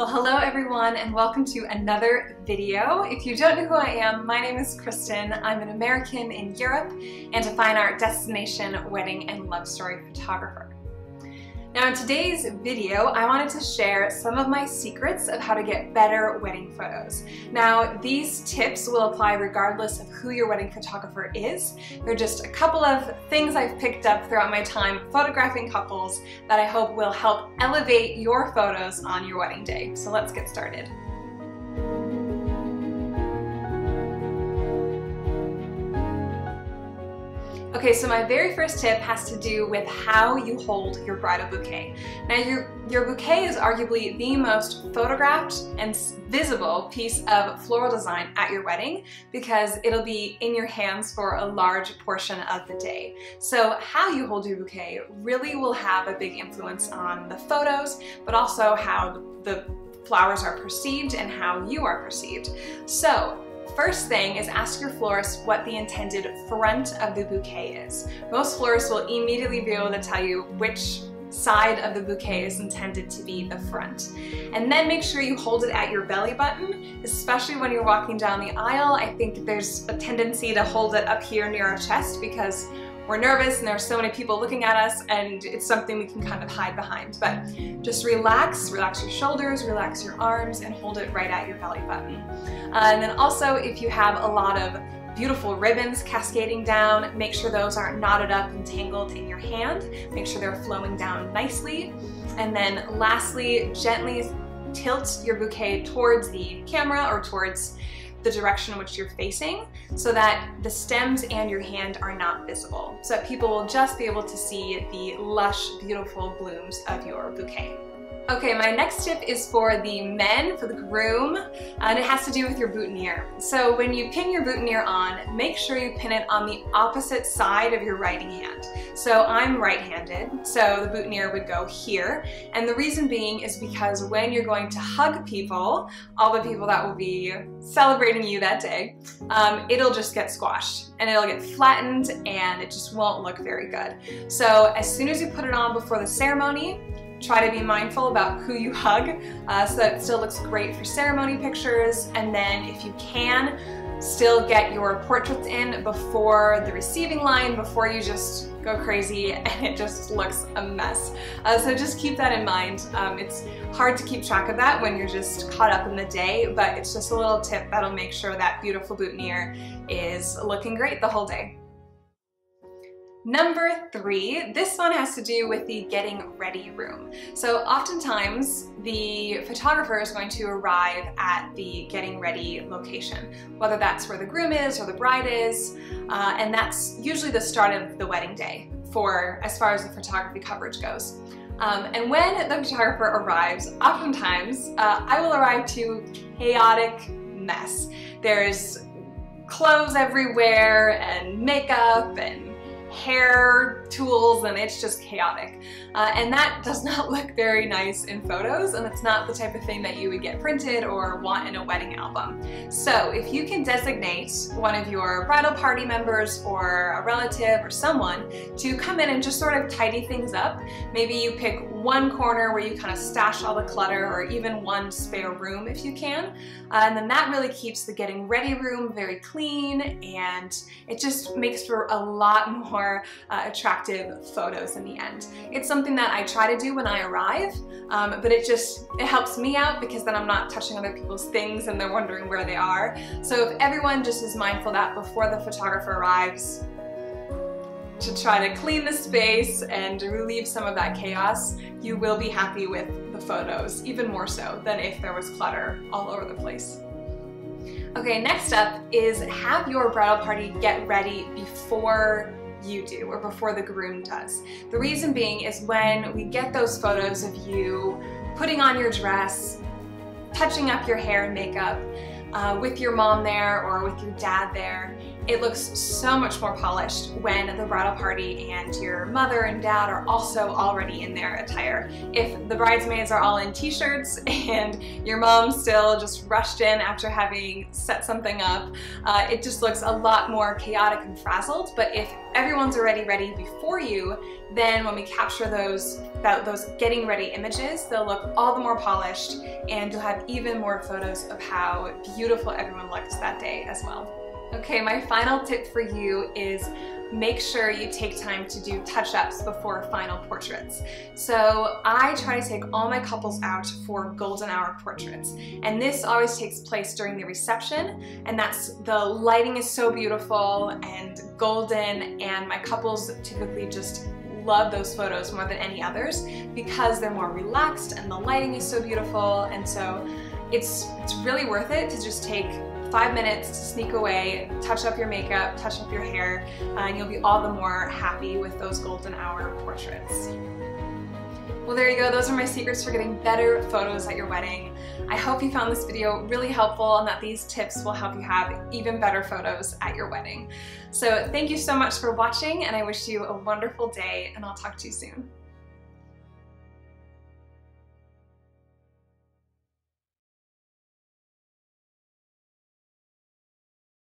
Well, hello everyone and welcome to another video. If you don't know who I am, my name is Kristin. I'm an American in Europe and a fine art destination wedding and love story photographer. Now in today's video, I wanted to share some of my secrets of how to get better wedding photos. Now these tips will apply regardless of who your wedding photographer is. They're just a couple of things I've picked up throughout my time photographing couples that I hope will help elevate your photos on your wedding day. So let's get started. Okay, so my very first tip has to do with how you hold your bridal bouquet. Now your bouquet is arguably the most photographed and visible piece of floral design at your wedding because it'll be in your hands for a large portion of the day. So how you hold your bouquet really will have a big influence on the photos, but also how the flowers are perceived and how you are perceived. So first thing is ask your florist what the intended front of the bouquet is. Most florists will immediately be able to tell you which side of the bouquet is intended to be the front. And then make sure you hold it at your belly button, especially when you're walking down the aisle. I think there's a tendency to hold it up here near our chest because we're nervous and there are so many people looking at us and it's something we can kind of hide behind. But just relax your shoulders, relax your arms, and hold it right at your belly button. And then also if you have a lot of beautiful ribbons cascading down, make sure those aren't knotted up and tangled in your hand. Make sure they're flowing down nicely. And then lastly, gently tilt your bouquet towards the camera or towards the direction in which you're facing so that the stems and your hand are not visible, so that people will just be able to see the lush, beautiful blooms of your bouquet. Okay, my next tip is for the men, for the groom, and it has to do with your boutonniere. So when you pin your boutonniere on, make sure you pin it on the opposite side of your writing hand. So I'm right-handed, so the boutonniere would go here. And the reason being is because when you're going to hug people, all the people that will be celebrating you that day, it'll just get squashed and it'll get flattened and it just won't look very good. So as soon as you put it on before the ceremony, try to be mindful about who you hug so that it still looks great for ceremony pictures. And then if you can, still get your portraits in before the receiving line, before you just go crazy and it just looks a mess. So just keep that in mind. It's hard to keep track of that when you're just caught up in the day, but it's just a little tip that'll make sure that beautiful boutonniere is looking great the whole day. Number 3, this one has to do with the getting ready room. So oftentimes the photographer is going to arrive at the getting ready location, whether that's where the groom is or the bride is, and that's usually the start of the wedding day for as far as the photography coverage goes. And when the photographer arrives, oftentimes I will arrive to chaotic mess. There's clothes everywhere and makeup and hair tools, and it's just chaotic. And that does not look very nice in photos, and it's not the type of thing that you would get printed or want in a wedding album. So if you can designate one of your bridal party members or a relative or someone to come in and just sort of tidy things up, maybe you pick one corner where you kind of stash all the clutter, or even one spare room if you can, and then that really keeps the getting ready room very clean, and it just makes for a lot more attractive photos in the end. It's something that I try to do when I arrive, but it helps me out because then I'm not touching other people's things and they're wondering where they are. So if everyone just is mindful that before the photographer arrives, to try to clean the space and relieve some of that chaos, you will be happy with the photos, even more so than if there was clutter all over the place. Okay, next up is have your bridal party get ready before you do, or before the groom does. The reason being is when we get those photos of you putting on your dress, touching up your hair and makeup, with your mom there or with your dad there, it looks so much more polished when the bridal party and your mother and dad are also already in their attire. If the bridesmaids are all in t-shirts and your mom still just rushed in after having set something up, it just looks a lot more chaotic and frazzled. But if everyone's already ready before you, then when we capture those getting ready images, they'll look all the more polished, and you'll have even more photos of how beautiful everyone looked that day as well. Okay, my final tip for you is make sure you take time to do touch-ups before final portraits. So I try to take all my couples out for golden hour portraits, and this always takes place during the reception, and the lighting is so beautiful and golden, and my couples typically just love those photos more than any others because they're more relaxed and the lighting is so beautiful. And so it's really worth it to just take 5 minutes to sneak away, touch up your makeup, touch up your hair, and you'll be all the more happy with those golden hour portraits. Well, there you go. Those are my secrets for getting better photos at your wedding. I hope you found this video really helpful and that these tips will help you have even better photos at your wedding. So thank you so much for watching, and I wish you a wonderful day, and I'll talk to you soon.